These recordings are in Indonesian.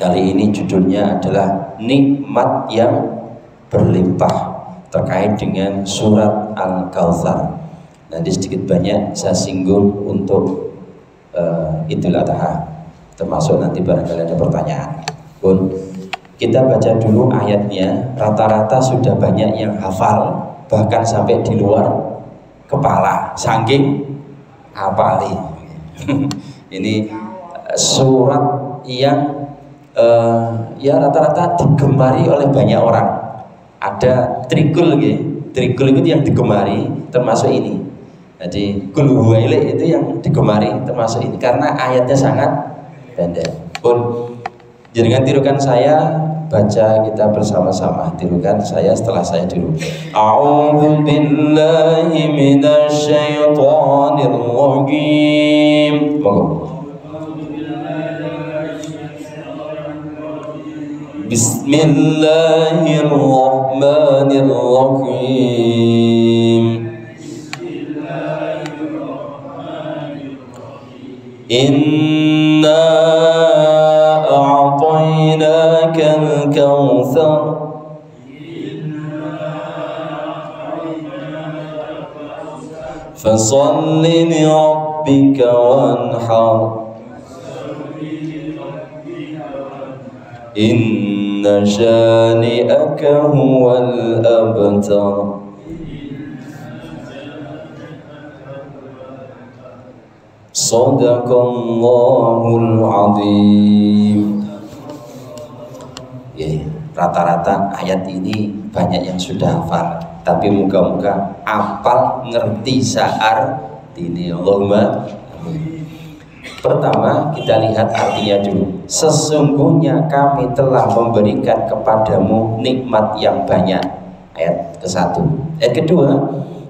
Kali ini judulnya adalah nikmat yang berlimpah, terkait dengan surat Al-Kautsar. Nanti sedikit banyak saya singgung untuk Idul Adha, termasuk nanti barangkali ada pertanyaan. Pun kita baca dulu ayatnya. Rata-rata sudah banyak yang hafal, bahkan sampai di luar kepala, saking hafali. Ini surat yang ya rata-rata digemari oleh banyak orang. Ada trigul gitu. Trigul itu yang digemari, termasuk ini. Jadi Qul huwailai itu yang digemari, termasuk ini karena ayatnya sangat pendek. Pun jangan tirukan saya, baca kita bersama-sama. Tirukan saya setelah saya dulu. A'udzu billahi minasy syaithanir rajim. Monggo. Bismillahirrahmanirrahim. Inna a'tainakal kautsar fasalli li rabbika wanhar inna syani'aka huwal abtar. Shadaqallahul azim. Rata-rata ayat ini banyak yang sudah hafal, tapi moga-moga hafal ngerti sa'ar ini. Allahumma amin. Pertama kita lihat artinya dulu. Sesungguhnya kami telah memberikan kepadamu nikmat yang banyak. Ayat ke-1. Ayat kedua,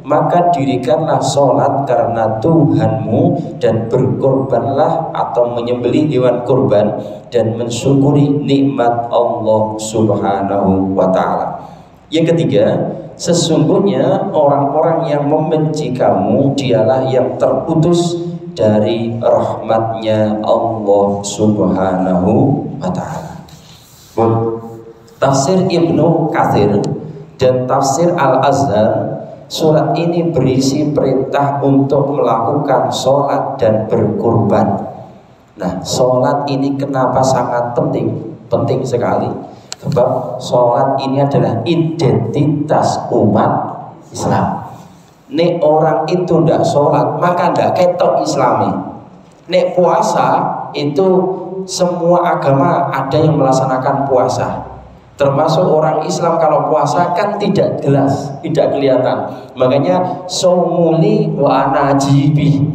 maka dirikanlah sholat karena Tuhanmu dan berkorbanlah atau menyembelih hewan kurban dan mensyukuri nikmat Allah Subhanahu wa ta'ala. Yang ketiga, sesungguhnya orang-orang yang membenci kamu dialah yang terputus dari rahmatnya Allah Subhanahu wa ta'ala. Tafsir Ibnu Katsir dan tafsir Al-Azhar, surat ini berisi perintah untuk melakukan sholat dan berkurban. Nah, sholat ini kenapa sangat penting? Penting sekali. Sebab sholat ini adalah identitas umat Islam. Nek orang itu ndak sholat, maka ndak ketok Islami. Nek puasa itu semua agama ada yang melaksanakan puasa, termasuk orang Islam. Kalau puasa kan tidak jelas, tidak kelihatan. Makanya saumuli wa ana ajibi.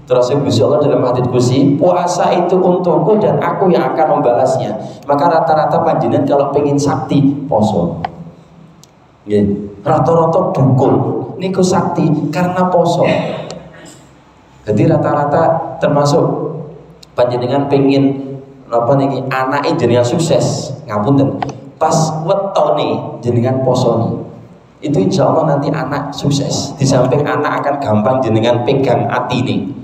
Terus Allah dalam hadits qudsi, puasa itu untukku dan aku yang akan membalasnya. Maka rata-rata panjenengan kalau pengen sakti poso. Rata-rata dukun niku sakti karena poso. Jadi rata-rata termasuk panjenengan pengen apa niki anake jenengan sukses, ngapunten, pas wetone jenengan posone, itu insya Allah nanti anak sukses. Di samping anak akan gampang jenengan pegang atine.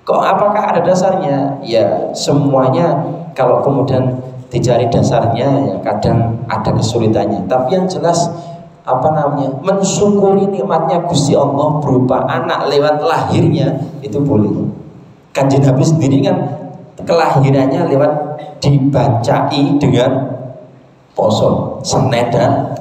Kok apakah ada dasarnya? Ya semuanya kalau kemudian dicari dasarnya ya kadang ada kesulitannya. Tapi yang jelas apa namanya, mensyukuri nikmatnya Gusti Allah berupa anak lewat lahirnya itu boleh. Kanjeng Nabi sendiri kan kelahirannya lewat dibacai dengan poso, Senin dan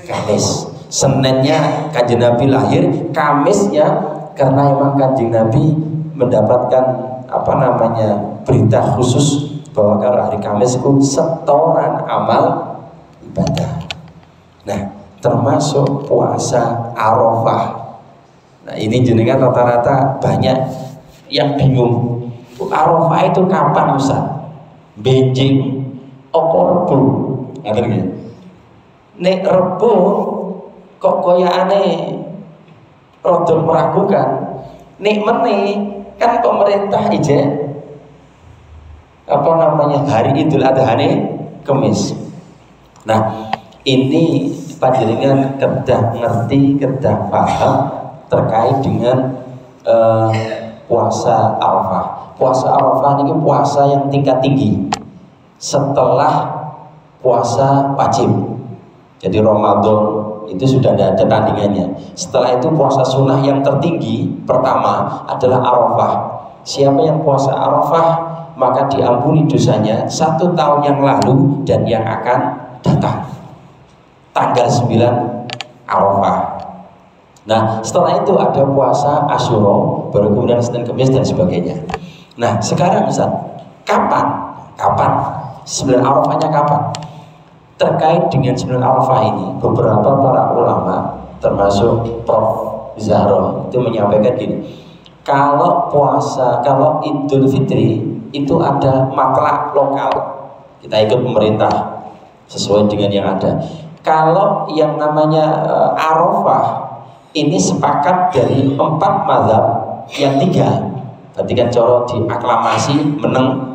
Kamis. Seninnya Kanjeng Nabi lahir, Kamisnya karena emang Kanjeng Nabi mendapatkan apa namanya berita khusus bahwa kalau hari Kamis itu setoran amal ibadah. Nah, termasuk puasa Arafah. Nah, ini jenengan rata-rata banyak yang bingung. Arafah itu kapan Ustaz? Benjing apa Rebo? Ngaten nggih. Nek Rebo kok koyakane rada meragukan. Nek meneh kan pemerintah ijen apa namanya hari Idul Adha Kamis. Nah, ini panjenengan kedah ngerti, kedah paham terkait dengan puasa Arafah. Puasa Arafah ini puasa yang tingkat tinggi. setelah puasa wajib. Jadi Ramadan itu sudah tidak ada tandingannya. Setelah itu puasa sunnah yang tertinggi pertama adalah Arafah. Siapa yang puasa Arafah maka diampuni dosanya 1 tahun yang lalu dan yang akan datang. Tanggal 9 Arafah. Nah setelah itu ada puasa Asyura, baru kemudian Senin Kamis dan sebagainya. Nah sekarang Ustaz, kapan 9 Arafahnya kapan? Terkait dengan 9 Arafah ini, beberapa para ulama termasuk Prof. Zahro itu menyampaikan gini, kalau Idul Fitri itu ada matlak lokal, kita ikut pemerintah sesuai dengan yang ada. Kalau yang namanya Arafah ini sepakat dari 4 mazhab yang 3, berarti kan coro diaklamasi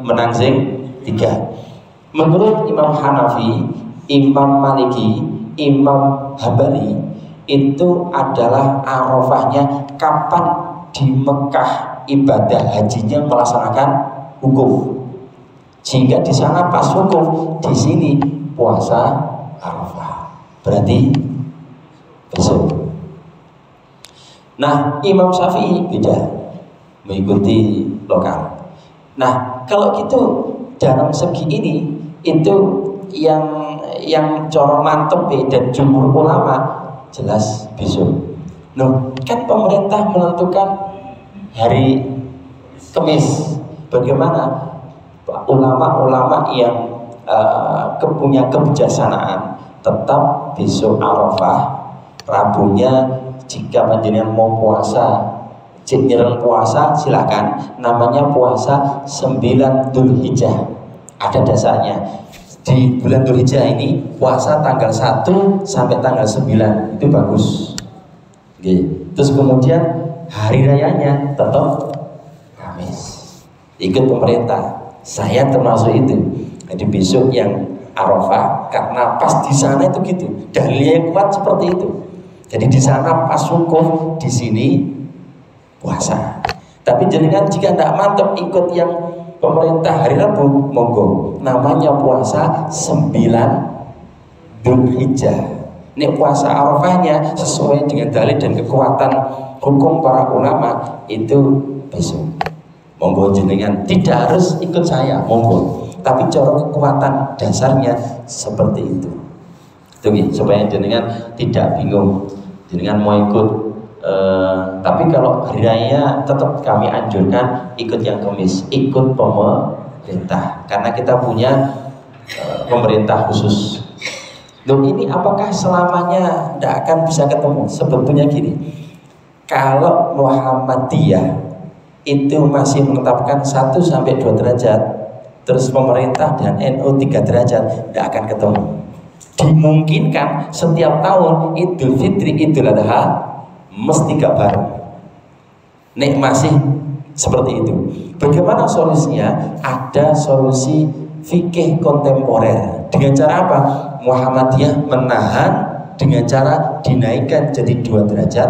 menang sing 3. Menurut Imam Hanafi, Imam Maliki, Imam Hambali itu adalah Arafahnya kapan di Mekah ibadah hajinya melaksanakan wukuf, sehingga di sana pas wukuf, di sini puasa Arafah, berarti besok. Nah Imam Syafi'i beda, mengikuti lokal. Nah kalau gitu dalam segi ini itu yang coro mantep dan jumhur ulama jelas besok. Loh, kan pemerintah menentukan hari Kamis. Bagaimana ulama-ulama yang punya kebijaksanaan tetap besok Arafah, Rabunya jika panjenengan mau puasa, nyereng puasa silakan. Namanya puasa 9 Dzulhijjah. Ada dasarnya. Di bulan Dzulhijjah ini puasa tanggal 1 sampai tanggal 9 itu bagus. Oke. Terus kemudian hari rayanya tetap Kamis. Ikut pemerintah. Saya termasuk itu. Jadi besok yang Arafah karena pas di sana itu gitu. Dalilnya yang kuat seperti itu. Jadi di sana pas wukuf, di sini puasa. Tapi jenengan jika tidak mantap ikut yang pemerintah hari Rabu, monggo. Namanya puasa 9 Dzulhijjah. Ini puasa Arafahnya sesuai dengan dalil dan kekuatan hukum para ulama itu besok. Monggo jenengan tidak harus ikut saya, monggo. Tapi cara kekuatan dasarnya seperti itu. Itu supaya jenengan tidak bingung. Jenengan mau ikut tapi kalau hari raya tetap kami anjurkan ikut yang Kamis, ikut pemerintah karena kita punya pemerintah khusus. Loh ini apakah selamanya tidak akan bisa ketemu? Sebetulnya gini, kalau Muhammadiyah itu masih menetapkan 1-2 derajat, terus pemerintah dan NU 3 derajat, tidak akan ketemu. Dimungkinkan setiap tahun Idul Fitri, Idul Adha mesti gak bareng. Nek masih seperti itu. Bagaimana solusinya? Ada solusi fikih kontemporer. Dengan cara apa? Muhammadiyah menahan dengan cara dinaikkan jadi 2 derajat.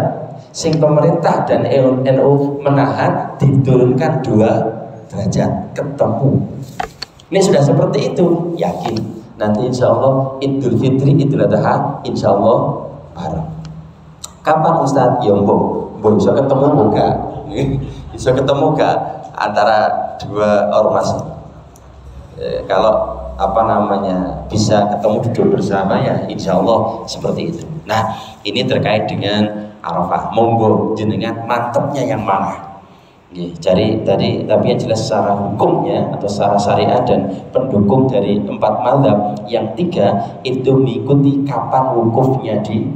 Sing pemerintah dan NU menahan diturunkan 2 derajat. Ketemu. Ini sudah seperti itu. Yakin. Nanti insya Allah Idul Fitri, Idul Adha insya Allah bareng. Kapan Ustaz? Ya bisa ketemu gak? Bisa ketemu gak antara 2 ormas? Kalau bisa ketemu duduk bersama ya insya Allah seperti itu. Nah ini terkait dengan Arafah. Monggo jenengan mantepnya yang mana? Cari tadi, tapi yang jelas secara hukumnya atau secara syariat dan pendukung dari 4 mazhab yang 3 itu mengikuti kapan wukufnya di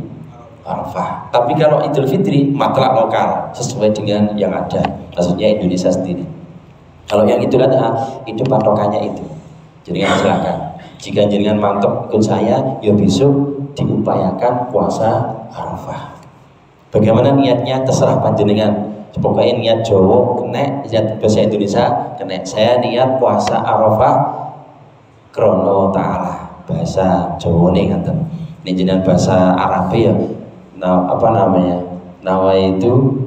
Arafah. Tapi kalau Idul Fitri matlak lokal sesuai dengan yang ada, maksudnya Indonesia sendiri. Kalau yang Idul Adha itu patokannya itu. Jadi silakan. Jika jenengan mantap ikut saya, ya besok diupayakan puasa Arafah. Bagaimana niatnya terserah panjenengan. Pokoknya niat Jawa kena, niat bahasa Indonesia kena. Saya niat puasa Arafah krono ta'ala, bahasa Jawa nih ngaten. Ini jenengan bahasa Arab ya. Nah, Nawa itu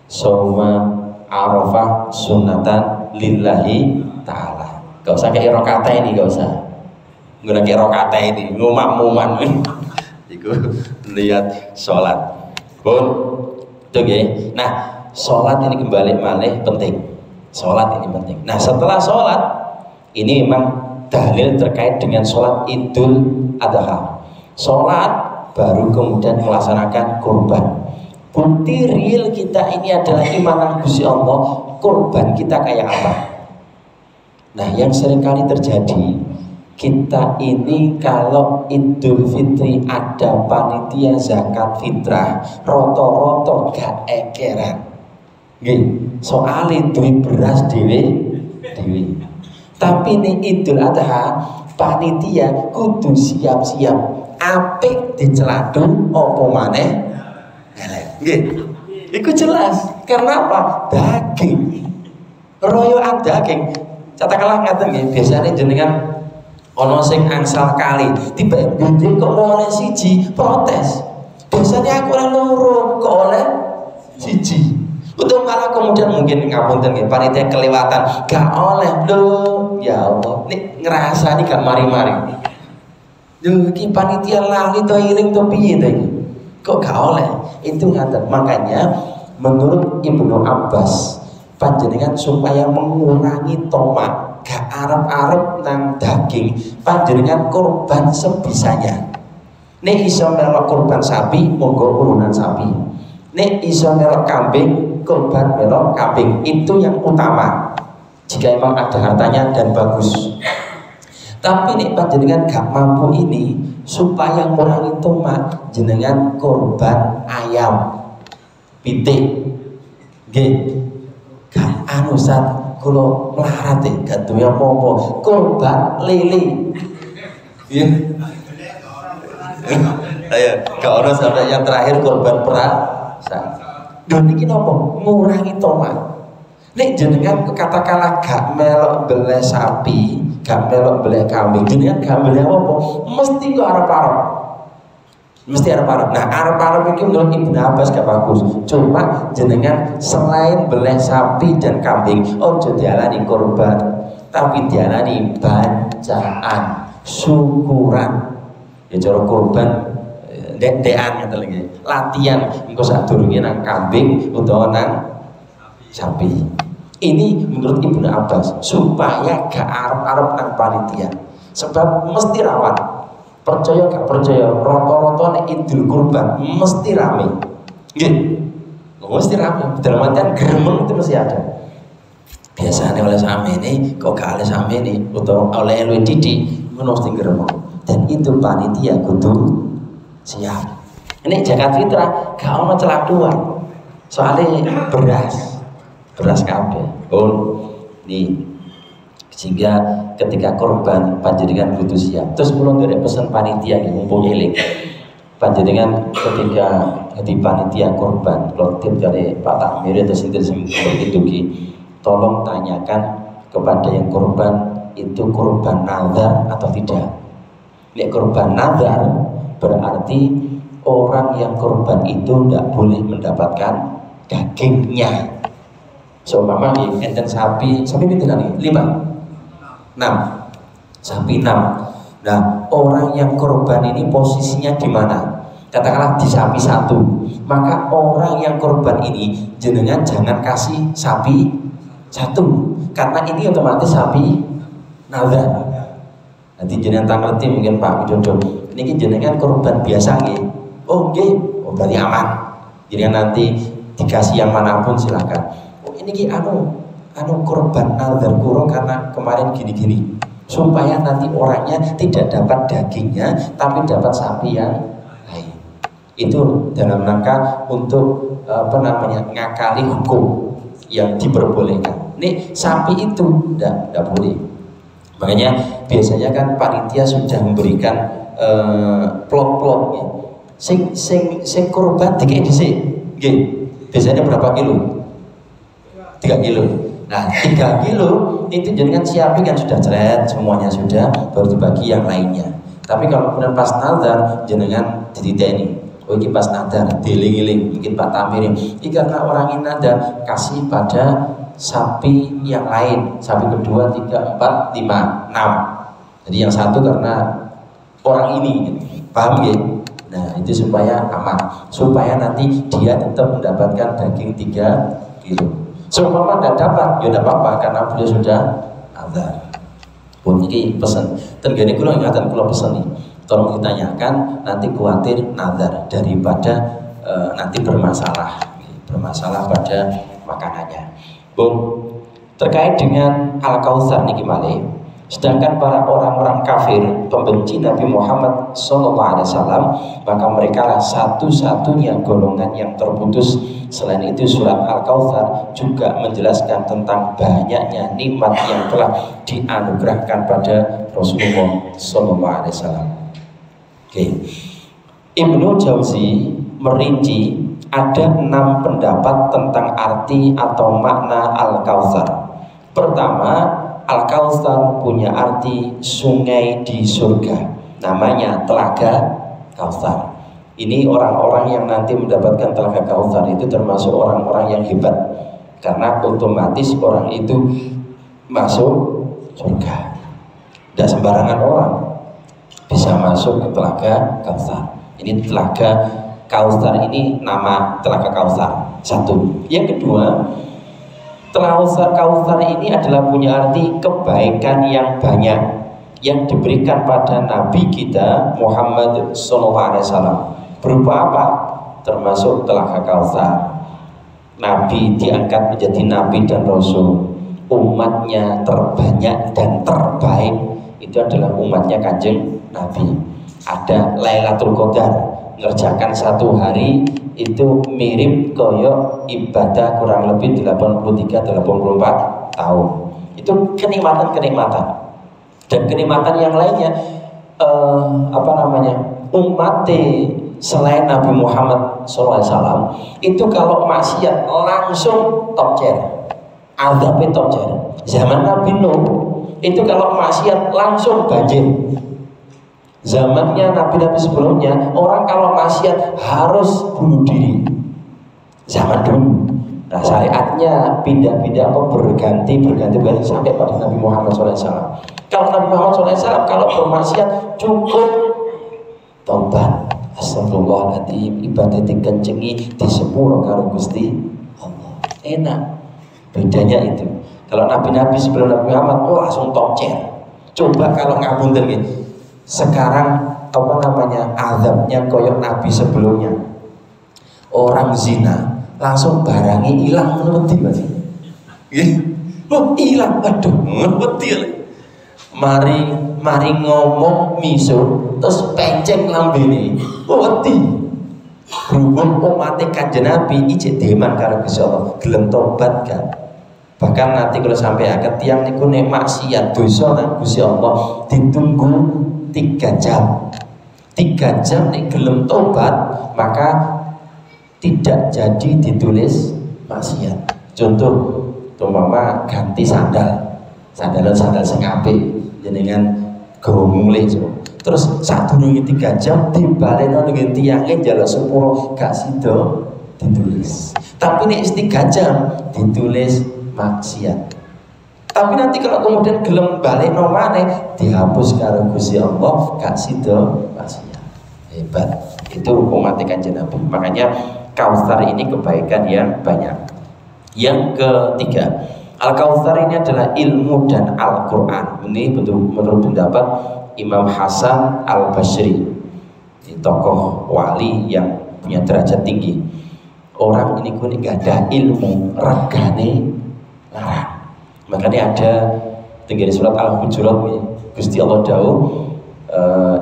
Soma Arafah sunatan lillahi ta'ala. Gak usah kayak rokata ini, gak usah. Nggak kayak rokata ini, ngomong-ngomongan. Iku lihat sholat. Pun, itu ya. Nah, sholat ini kembali malih penting. Sholat ini penting. Nah, setelah sholat ini memang dalil terkait dengan sholat Idul Adha. Sholat baru kemudian melaksanakan kurban. Bukti real kita ini adalah iman Gusti Allah. Kurban kita kayak apa? Nah, yang seringkali terjadi, kita ini kalau Idul Fitri ada panitia zakat fitrah, roto-roto gak ekeran. Nggih, soalnya duit beras dewe. Tapi ini Idul Adha, panitia kudu siap-siap apik diceladung opo maneh elek. Nggih. Iku jelas. Karena apa? Daging. Royoan daging. Katakanlah ngaten nggih, biasane jenengan ana sing angsal kali, tiba benjing kok oleh siji protes. Biasanya aku ora loro kok oleh siji. Untuk malah kemudian mungkin ngapunten nggih panitia kelewatan, gak oleh lho. Ya Allah, nek ngrasani gak mari-mari. Lho iki panitia lali to iring to piye to iki? Kok gak oleh? Itu ngaten. Makanya menurut Ibnu Abbas panjenengan supaya mengurangi tomak gak arep-arep nang daging, panjenengan kurban sebisanya. Nek iso melok kurban sapi, monggo urunan sapi. Nek iso melok kambing, kurban melok kambing. Itu yang utama. Jika emang ada hartanya dan bagus. Tapi nek panjenengan gak mampu ini, supaya mengurangi tomak, jenengan kurban ayam, pitik, nggih. Gak anu Ustaz, kula melarat gak duwe apa-apa, kurban lele. Iya. Ayo, gak ono sampai yang terakhir kurban perasa. Dan niki napa? Ngurangi tomak. Nek jenengan katakanlah gak melok beleh sapi, gak melok beleh kambing, jenengan gak beleh apa? Mesti kok arep-arep. Mesti arep-arep. Nah, arep-arep iki menurut Ibnu Abbas gak bagus. Cuma jenengan selain beleh sapi dan kambing, ojo diarani kurban, tapi diarani bacaan, syukuran. Ya cara kurban dek-dekan ngeten lho. Latihan engko sadurunge nang kambing utawa nang sapi. Ini menurut Ibnu Abbas supaya gak arep-arep nang panitia. Sebab mesti rawan. Percaya gak percaya, rata-rata nek Idul Kurban mesti rame. Nggih. Mesti rame. Dalam artian gremeng itu mesti ada. Biasanya oleh same ini, kok gak oleh same ini, utawa oleh luwih didik, ngono mesti gremeng. Dan itu panitia kudu siap. Ini zakat fitrah gak ono celaduan. Soalnya beras kabeh. Nih sehingga ketika korban panjenengan butuh siap. Terus kula nderek pesen panitia nggih mumpung eling. Panjenengan ketika di panitia korban, kula tip dari Pak Takmir atau sinten seperti itu ki, tolong tanyakan kepada yang korban itu korban nazar atau tidak. Nek korban nazar berarti orang yang korban itu tidak boleh mendapatkan dagingnya. So mama nih, enten sapi pinten nih? 5, 6, sapi 6. Nah, orang yang korban ini posisinya di mana? Katakanlah di sapi 1. Maka orang yang korban ini jenengan jangan kasih sapi 1, karena ini otomatis sapi nazar. Nanti jenengan tak ngerti mungkin Pak Widodo. Ini jenengan korban biasa nggih. Oh nggih, oh berarti aman. Jenengan nanti dikasih yang manapun silakan. Ini ki anu korban nazar kuro karena kemarin gini-gini, supaya nanti orangnya tidak dapat dagingnya tapi dapat sapi yang lain. Itu dalam rangka untuk ngakali hukum yang diperbolehkan. Nih sapi itu tidak boleh. Makanya biasanya kan panitia sudah memberikan plot-plotnya. Sing korban dikek dhisik. Nggih. Biasanya berapa kilo? 3 kilo. Nah, 3 kilo itu jenengan siapin kan sudah ceret, semuanya sudah, baru dibagi yang lainnya. Tapi kalau kemudian pas nazar jenengan dititeni. Oh ini pas nazar, diling-iling, mungkin Pak Tamir ini karena orang ini nazar kasih pada sapi yang lain, sapi kedua, 3, 4, 5, 6. Jadi yang satu karena orang ini, gitu. Paham ya? Nah itu supaya aman, supaya nanti dia tetap mendapatkan daging 3 kilo. Seumpama tidak dapat, ya tidak apa-apa karena beliau sudah azan. Pun ini pesan. Tenggane kula ingatan kula pesan nih. Tolong ditanyakan, nanti khawatir nazar daripada nanti bermasalah pada makanannya. Bung, terkait dengan Al-Kautsar niki malih. Sedangkan para orang-orang kafir pembenci Nabi Muhammad SAW, maka mereka lah satu-satunya golongan yang terputus. Selain itu surat Al-Kautsar juga menjelaskan tentang banyaknya nikmat yang telah dianugerahkan pada Rasulullah SAW. Oke. Ibnu Jauzi merinci ada 6 pendapat tentang arti atau makna Al-Kautsar. Pertama, Al-Kautsar punya arti sungai di surga, namanya Telaga Kautsar. Ini orang-orang yang nanti mendapatkan Telaga Kautsar itu termasuk orang-orang yang hebat, karena otomatis orang itu masuk surga. Tidak sembarangan orang bisa masuk ke Telaga Kautsar. Ini Telaga Kautsar, ini nama Telaga Kautsar. Satu. Yang kedua, Kautsar ini adalah punya arti kebaikan yang banyak yang diberikan pada Nabi kita Muhammad SAW. Berupa apa? Termasuk Telaga Kautsar. Nabi diangkat menjadi Nabi dan Rasul. Umatnya terbanyak dan terbaik itu adalah umatnya Kanjeng Nabi. Ada Lailatul Qadar, ngerjakan 1 hari itu mirip koyok ibadah kurang lebih 83-84 tahun. Itu kenikmatan dan kenikmatan yang lainnya. Umat selain Nabi Muhammad SAW itu kalau maksiat langsung top chair, azabnya top chair. Zaman Nabi Nuh itu kalau maksiat langsung banjir. Zamannya nabi-nabi sebelumnya, orang kalau maksiat harus bunuh diri. Zaman dulu. Nah syariatnya pindah-pindah berganti sampai pada Nabi Muhammad SAW. Kalau Nabi Muhammad SAW kalau bermaksiat cukup tobat, astagfirullahaladzim, ibadah dikencengi di sepuro karo Gusti Allah. Enak. Bedanya itu. Kalau nabi-nabi sebelum Nabi Muhammad, langsung top chair. Coba kalau ngapunten gitu. Sekarang azabnya koyok Nabi sebelumnya. Orang zina langsung barangnya hilang, ngerti Mas? Hilang, aduh, ngerti. Mari ngomong miso terus penceng lambene. Ngerti. Berhubung umat Kanjeng Nabi ijek deman karo Gusti Allah, gelem tobat kan. Bahkan nanti kalau sampai akad tiang niku nek maksiat dosa nang Gusti Allah ditunggu 3 jam. 3 jam nek gelem tobat maka tidak jadi ditulis maksiat. Contoh, umpama ganti sandal sing apik jenengan gawa mulih. Terus sadurunge 3 jam dibaleno dengan tiange jalan sepuro gak sida ditulis. Tapi nek 3 jam ditulis maksiat. Tapi nanti kalau kemudian gelem balik nomane dihapus karo Gusti Allah gak sida maksiat. Hebat. Itu umat Kanjeng Nabi. Makanya Kautsar ini kebaikan yang banyak. Yang ketiga, Al-Kautsar ini adalah ilmu dan Al-Qur'an. Ini menurut pendapat Imam Hasan Al-Basri, tokoh wali yang punya derajat tinggi. Orang ini kuwi gak ada ilmu, regane larang. Makanya ada tinggal di surat Al-Hujurat, Gusti Allah dawuh,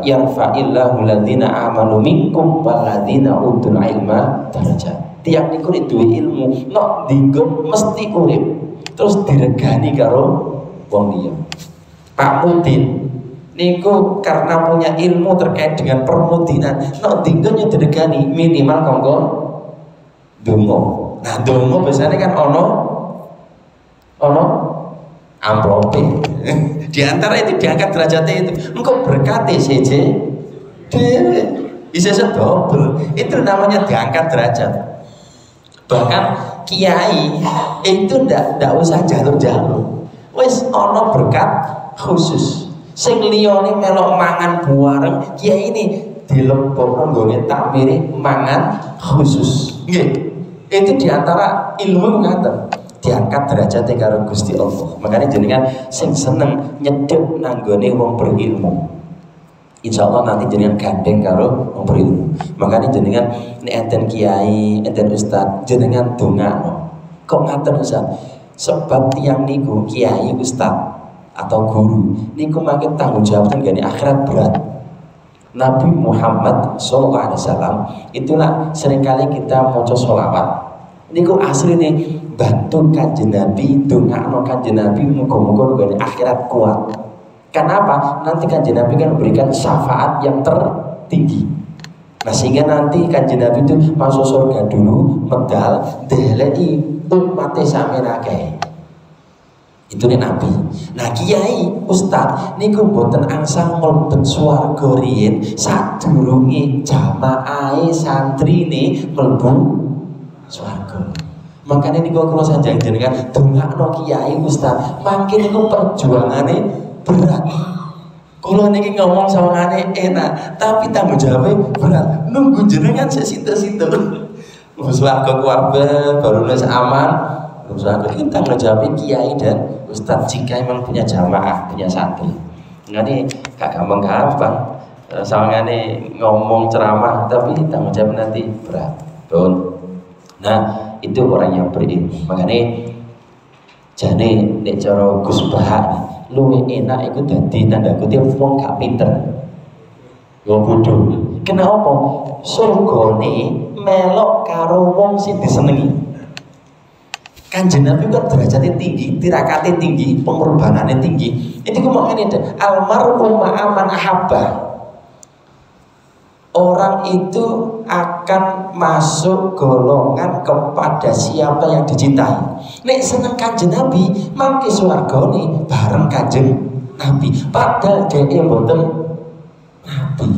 yarfa'illahu ladzina amanu minkum walladzina utul ilma darajat. Tiap niku duwe ilmu, nek dinggon mesti urip, terus diregani karo wong liya. Pak Mudin niku karena punya ilmu terkait dengan permudinan, nek dinggon yo diregani minimal kanggo donga. Nah, donga biasanya kan ono amplopnya. Di antara itu diangkat derajatnya itu. Engkau berkati CJ bisa sedobel. Itu namanya diangkat derajat. Bahkan kiai itu ndak usah jalur-jalur. Wis ana berkat khusus. Sing liyane melok mangan bareng, kiai ini dilebokno nggone takmire mangan khusus. Nggih. Itu diantara ilmu ngaten. Diangkat derajate karo Gusti Allah. Makanya jenengan sing seneng nyedhek nanggone wong berilmu. Insya Allah nanti jenengan gandeng karo wong berilmu. Makanya jenengan nek enten kiai, enten ustad, jenengan dongakno. Kok ngaten Ustaz? Sebab tiang niku kiai, ustad atau guru niku makin tanggung jawab tenggane akhirat berat. Nabi Muhammad SAW itulah seringkali kita maca sholawat. Niku asli nih bantu kanjeng Nabi, dongakno kanjeng Nabi muga-muga nggone akhirat kuat. Kenapa? Nanti kanjeng Nabi kan memberikan syafaat yang tertinggi. Nah sehingga nanti kanjeng Nabi itu masuk surga dulu, medal, deleki umatnya sampeyan akeh. Itu nih Nabi. Nah kiai, ustad, niku boten angsal mlebet swarga riyin sadurunge jamaahe santrine mlebu swarga. Makanya niku kula sanjang jenengan dongakno kiai ustad, mangke niku perjuangane berat. Kula niki ngomong sawangane enak, tapi tanggung jawabnya berat. Nunggu jenengan sik sinten-sinten. Swarga kuwabe baru wis aman. Swarga iki tanggung jawabnya kiai dan ustaz jika memang punya jamaah, punya santri. Ngene gak gampang-gampang. Sawangane ngomong ceramah tapi tanggung jawab nanti berat. Betul. Nah, itu orang yang berilmu. Makanya jane nek cara Gus Bahak luwih enak iku dadi tanda kutip wong gak pinter. Wong bodoh. Kenapa? Surgane melok karo wong sing disenengi. Kanjeng Nabi kan derajatnya tinggi, tirakatnya tinggi, pengorbanannya tinggi. Ini ngomongin ini, almarhum ma'aman ahabba. Orang itu akan masuk golongan kepada siapa yang dicintai. Nek seneng kanjeng Nabi, mangke swargane bareng kanjeng Nabi. Padahal dhek mboten Nabi.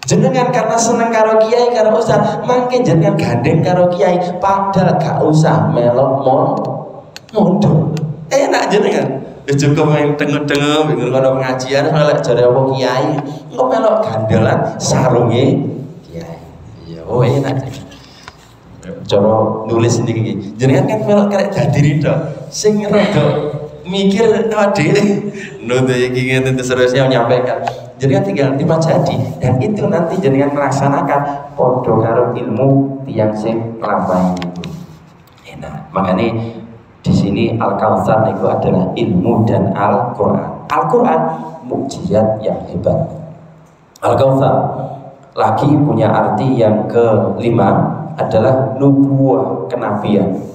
Jenengan karena seneng karo kiai karo ustaz, mangke jenengan gandeng karo kiai, padahal gak usah melok mondok. Enak jenengan. Wis cukup yang tengah-tengah bingung kalau pengajian melek jare apa kiai, engko melok gandelan sarunge kiai. Ya oh enak. Cara nulis niki. Jenengan kan melok karek dadi ridho. Sing rada mikir dhewe. Nutu iki ngene seterusnya menyampaikan. Jenengan tinggal terima jadi dan itu nanti jenengan melaksanakan podo karo ilmu tiang sing nglampahi itu. Enak. Makanya di sini Al-Kautsar itu adalah ilmu dan Al-Qur'an. Al-Qur'an mukjizat yang hebat. Al-Kautsar lagi punya arti yang kelima adalah nubuwah, kenabian.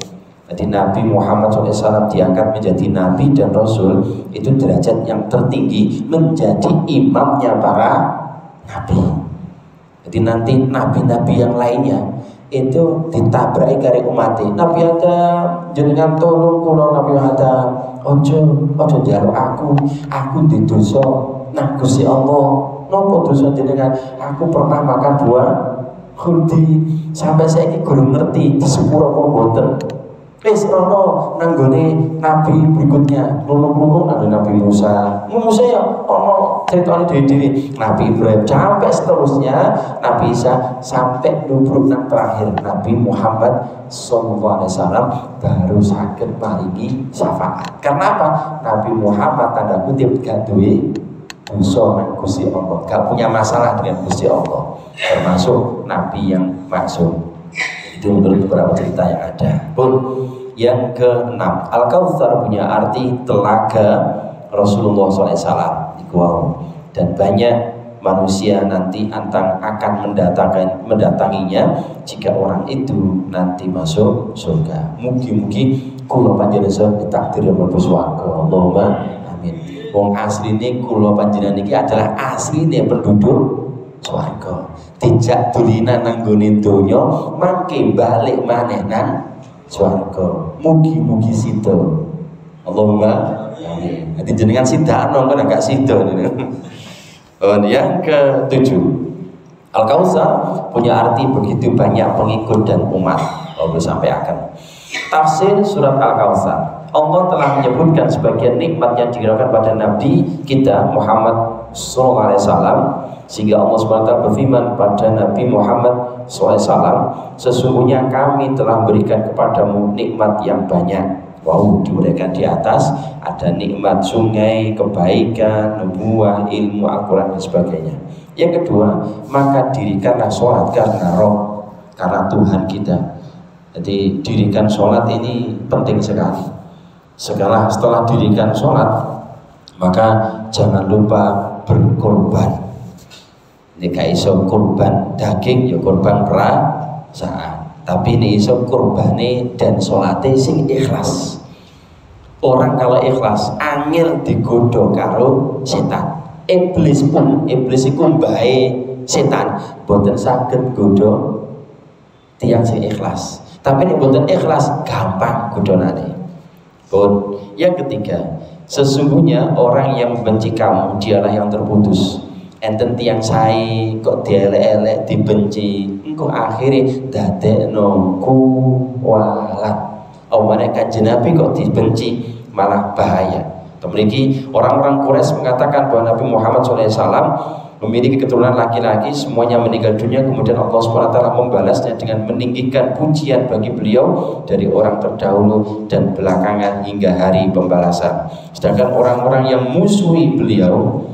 Jadi Nabi Muhammad SAW diangkat menjadi Nabi dan Rasul, itu derajat yang tertinggi, menjadi imamnya para Nabi. Jadi nanti Nabi-Nabi yang lainnya itu ditabrak karo umatnya. Nabi Adam jenengan tolong kula Nabi Adam, ojo njaluk aku di dosa nang Gusti Allah. Napa dosa jenengan? Aku pernah makan buah khuldi sampai saiki gurung ngerti di sepuro apa mboten. Wis ono nanggone nabi berikutnya, nulung-nulung ada Nabi Musa. Musa ya ono ceritane dhewe-dhewe. Nabi Ibrahim sampai seterusnya, Nabi Isa sampai nubruk nang terakhir Nabi Muhammad sallallahu alaihi wasallam baru saged maringi syafaat. Karena apa? Nabi Muhammad tanda kutip gak duwe dosa nang Gusti Allah, gak punya masalah dengan Gusti Allah. Termasuk nabi yang maksum. Itu menurut beberapa cerita yang ada. Pun yang keenam, Al-Kautsar punya arti telaga Rasulullah SAW. Dan banyak manusia nanti akan mendatanginya jika orang itu nanti masuk surga. Mugi-mugi kula panjenengan ditakdir mlebu swarga. Allahumma amin. Wong asline kula panjenengan iki adalah asline penduduk swarga. Dijak dulinan nang gone donya, mangke balik maneh nang swarga. Mugi-mugi sida. Allahumma amin. Dadi jenengan sidakno kok gak sida. Yang ke-7, Al-Kautsar punya arti begitu banyak pengikut dan umat. Allah sampaikan. Tafsir surat Al-Kautsar. Allah telah menyebutkan sebagian nikmat yang diberikan pada Nabi kita Muhammad SAW, sehingga Allah SWT berfirman pada Nabi Muhammad SAW, sesungguhnya kami telah berikan kepadamu nikmat yang banyak. Wow, diberikan di atas ada nikmat sungai, kebaikan, nubuah, ilmu, Al-Quran dan sebagainya. Yang kedua, maka dirikanlah sholat karena roh, karena Tuhan kita. Jadi dirikan sholat ini penting sekali. Setelah dirikan sholat, maka jangan lupa berkorban. Ini gak iso kurban daging, ya kurban perasaan. Tapi ini iso kurbane dan sholatnya sing ikhlas. Orang kalau ikhlas, angel digoda karo setan. Iblis iku mbahe setan, boten saged goda tiyang sing ikhlas. Tapi nek boten ikhlas, gampang godonane. Pun yang ketiga, sesungguhnya orang yang membenci kamu dialah yang terputus. Enten tiang sae kok dielek-elek dibenci, engko akhirnya dadekno kuwalat. Omane Kanjeng Nabi kok dibenci, malah bahaya. Memiliki orang-orang Quraisy mengatakan bahwa Nabi Muhammad SAW memiliki keturunan laki-laki, semuanya meninggal dunia, kemudian Allah SWT membalasnya dengan meninggikan pujian bagi beliau dari orang terdahulu dan belakangan hingga hari pembalasan. Sedangkan orang-orang yang musuhi beliau,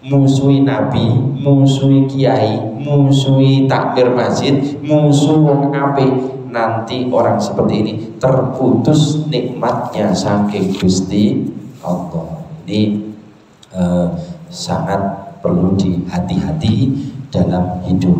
musuhi Nabi, musuhi kiai, musuhi takmir masjid, musuh wong apik, nanti orang seperti ini terputus nikmatnya saking Gusti Allah. Ini sangat perlu dihati-hati dalam hidup.